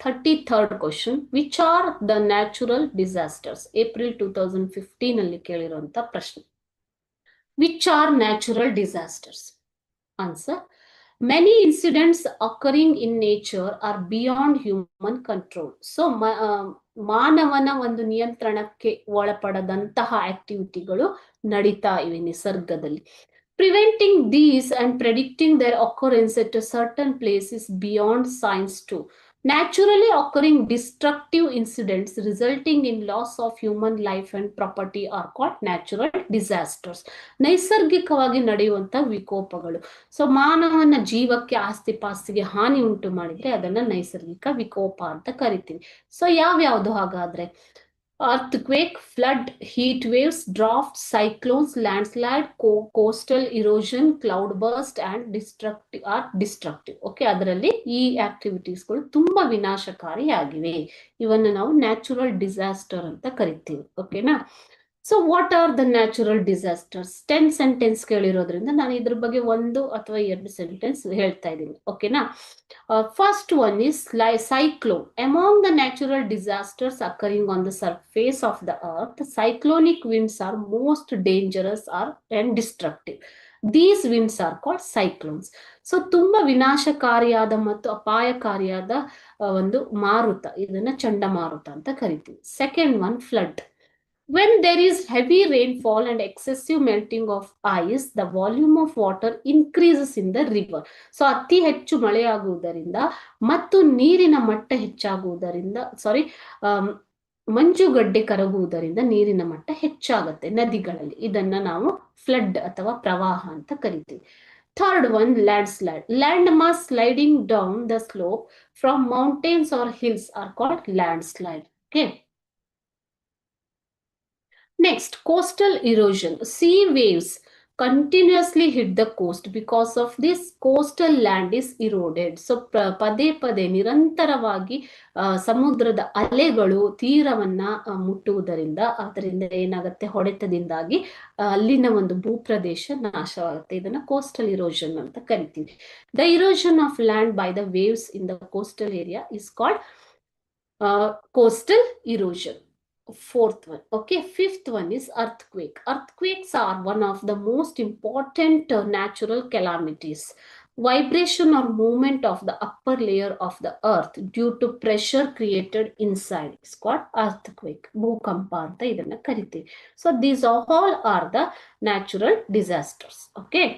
33rd question. Which are the natural disasters? April 2015 ಅಲ್ಲಿ ಕೇಳಿರುವಂತ ಪ್ರಶ್ನೆ. Which are natural disasters? Answer: many incidents occurring in nature are beyond human control. So ಮಾನವನ ಒಂದು ನಿಯಂತ್ರಣಕ್ಕೆ ಒಳಪಡದಂತಹ ಆಕ್ಟಿವಿಟಿಗಳು ನಡೀತಾ ಇವೆ ನಿಸರ್ಗದಲ್ಲಿ. Preventing these and predicting their occurrence at a certain place is beyond science too. Naturally occurring destructive incidents resulting in loss of human life and property are called natural disasters. ನೈಸರ್ಗಿಕವಾಗಿ ನಡೆಯುವಂತ ವಿಕೋಪಗಳು. So ಮಾನವನ ಜೀವಕ್ಕೆ, ಆಸ್ತಿ ಪಾಸ್ತಿಗೆ ಹಾನಿ ಉಂಟು ಮಾಡಿದ್ರೆ ಅದನ್ನ ನೈಸರ್ಗಿಕ ವಿಕೋಪ ಅಂತ ಕರಿತೀವಿ. ಸೊ ಯಾವ್ಯಾವ್ದು ಹಾಗಾದ್ರೆ? earthquake, flood, heat waves, drought, cyclones, landslide, coastal erosion, cloud burst and destructive. Okay, ಅದರಲ್ಲಿ ಈ ಆಕ್ಟಿವಿಟೀಸ್ಗಳು ತುಂಬಾ ವಿನಾಶಕಾರಿಯಾಗಿವೆ. ಇವನ್ನ ನಾವು ನ್ಯಾಚುರಲ್ ಡಿಸಾಸ್ಟರ್ ಅಂತ ಕರಿತೀವಿ. ಓಕೆನಾ? So what are the natural disasters? 10 sentences ಕೇಳಿರೋದ್ರಿಂದ ನಾನು ಇದ್ರ ಬಗ್ಗೆ 1 ಅಥವಾ 2 ಸೆಂಟೆನ್ಸ್ ಹೇಳ್ತಾ ಇದ್ದೀನಿ. ಓಕೆನಾ? First one is cyclone. Among the natural disasters occurring on the surface of the earth, cyclonic winds are most dangerous and destructive. These winds are called cyclones. So ತುಂಬಾ ವಿನಾಶಕಾರಿಯಾದ ಮತ್ತು ಅಪಾಯಕಾರಿಯಾದ ಒಂದು ಮಾರುತ, ಇದನ್ನ ಚಂಡಮಾರುತ ಅಂತ ಕರಿತೀವಿ. Second one, flood. When there is heavy rainfall and excessive melting of ice, the volume of water increases in the river. So ಅತಿ ಹೆಚ್ಚು ಮಳೆಯಾಗುವುದರಿಂದ ಮತ್ತು ನೀರಿನ ಮಟ್ಟ ಹೆಚ್ಚಾಗುವುದರಿಂದ, ಮಂಜುಗಡ್ಡೆ ಕರಗುವುದರಿಂದ ನೀರಿನ ಮಟ್ಟ ಹೆಚ್ಚಾಗುತ್ತೆ ನದಿಗಳಲ್ಲಿ. ಇದನ್ನ ನಾವು ಫ್ಲಡ್ ಅಥವಾ ಪ್ರವಾಹ ಅಂತ ಕರಿತೀವಿ. Third one, landslide. Land mass sliding down the slope from mountains or hills are called landslide. Okay. Next, coastal erosion. Sea waves continuously hit the coast. Because of this, coastal land is eroded. So ಪದೇ ಪದೇ ನಿರಂತರವಾಗಿ ಸಮುದ್ರದ ಅಲೆಗಳು ತೀರವನ್ನ ಮುಟ್ಟುವುದರಿಂದ, ಅದರಿಂದ ಏನಾಗುತ್ತೆ, ಹೊಡೆತದಿಂದಾಗಿ ಅಲ್ಲಿನ ಒಂದು ಭೂಪ್ರದೇಶ ನಾಶವಾಗುತ್ತೆ. ಇದನ್ನ ಕೋಸ್ಟಲ್ ಇರೋಷನ್ ಅಂತ ಕರಿತೀವಿ. The erosion of land by the waves in the coastal area is called coastal erosion. Fourth one. Okay, fifth one is earthquake. Earthquakes are one of the most important natural calamities. Vibration or movement of the upper layer of the earth due to pressure created inside is called earthquake. ಭೂಕಂಪ ಅಂತ ಇದನ್ನ ಕರಿತೀವಿ. So these all are the natural disasters. Okay.